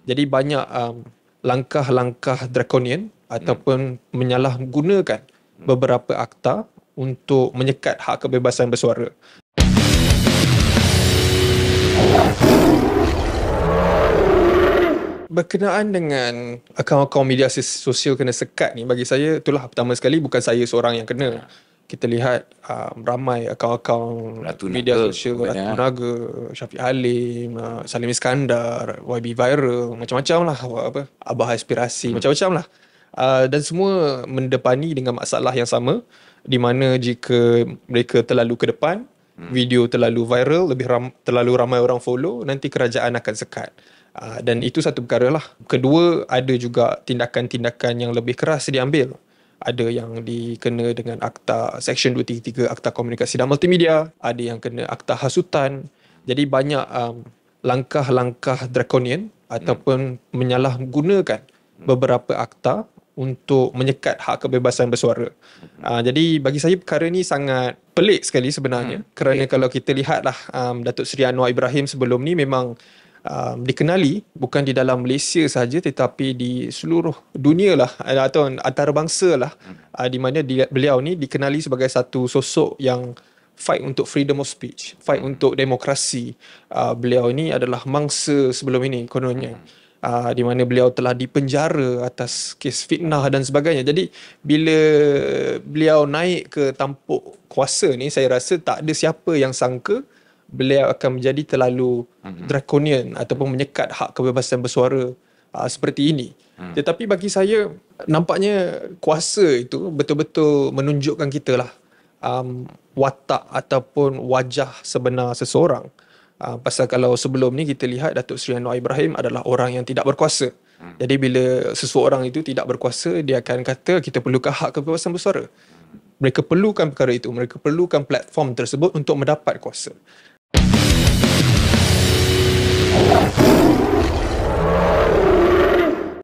Jadi banyak langkah-langkah draconian ataupun menyalahgunakan beberapa akta untuk menyekat hak kebebasan bersuara. Berkenaan dengan akaun-akaun media sosial kena sekat ni, bagi saya itulah pertama sekali bukan saya seorang yang kena. Kita lihat ramai akaun-akaun Ratu media Naga, sosial, banyak. Ratu Naga, Syafiq Halim, Salim Iskandar, YB Viral, macam-macam lah, Abah Aspirasi, macam-macam lah. Dan semua mendepani dengan masalah yang sama, di mana jika mereka terlalu ke depan, video terlalu viral, terlalu ramai orang follow, nanti kerajaan akan sekat. Dan itu satu perkara lah. Kedua, ada juga tindakan-tindakan yang lebih keras diambil. Ada yang dikena dengan Akta Seksyen 233 Akta Komunikasi dan Multimedia, ada yang kena Akta Hasutan. Jadi banyak langkah-langkah draconian ataupun menyalahgunakan beberapa akta untuk menyekat hak kebebasan bersuara. Jadi bagi saya perkara ni sangat pelik sekali sebenarnya. Kerana kalau kita lihatlah Datuk Seri Anwar Ibrahim sebelum ni memang dikenali bukan di dalam Malaysia sahaja tetapi di seluruh dunia lah, atau antarabangsa lah, di mana beliau ni dikenali sebagai satu sosok yang fight untuk freedom of speech, fight untuk demokrasi. Beliau ni adalah mangsa sebelum ini kononnya, di mana beliau telah dipenjara atas kes fitnah dan sebagainya. Jadi bila beliau naik ke tampuk kuasa ni, saya rasa tak ada siapa yang sangka beliau akan menjadi terlalu draconian ataupun menyekat hak kebebasan bersuara seperti ini. Tetapi bagi saya, nampaknya kuasa itu betul-betul menunjukkan kita lah watak ataupun wajah sebenar seseorang. Pasal kalau sebelum ni kita lihat Datuk Seri Anwar Ibrahim adalah orang yang tidak berkuasa. Jadi bila seseorang itu tidak berkuasa, dia akan kata kita perlukan hak kebebasan bersuara. Mereka perlukan perkara itu, mereka perlukan platform tersebut untuk mendapat kuasa.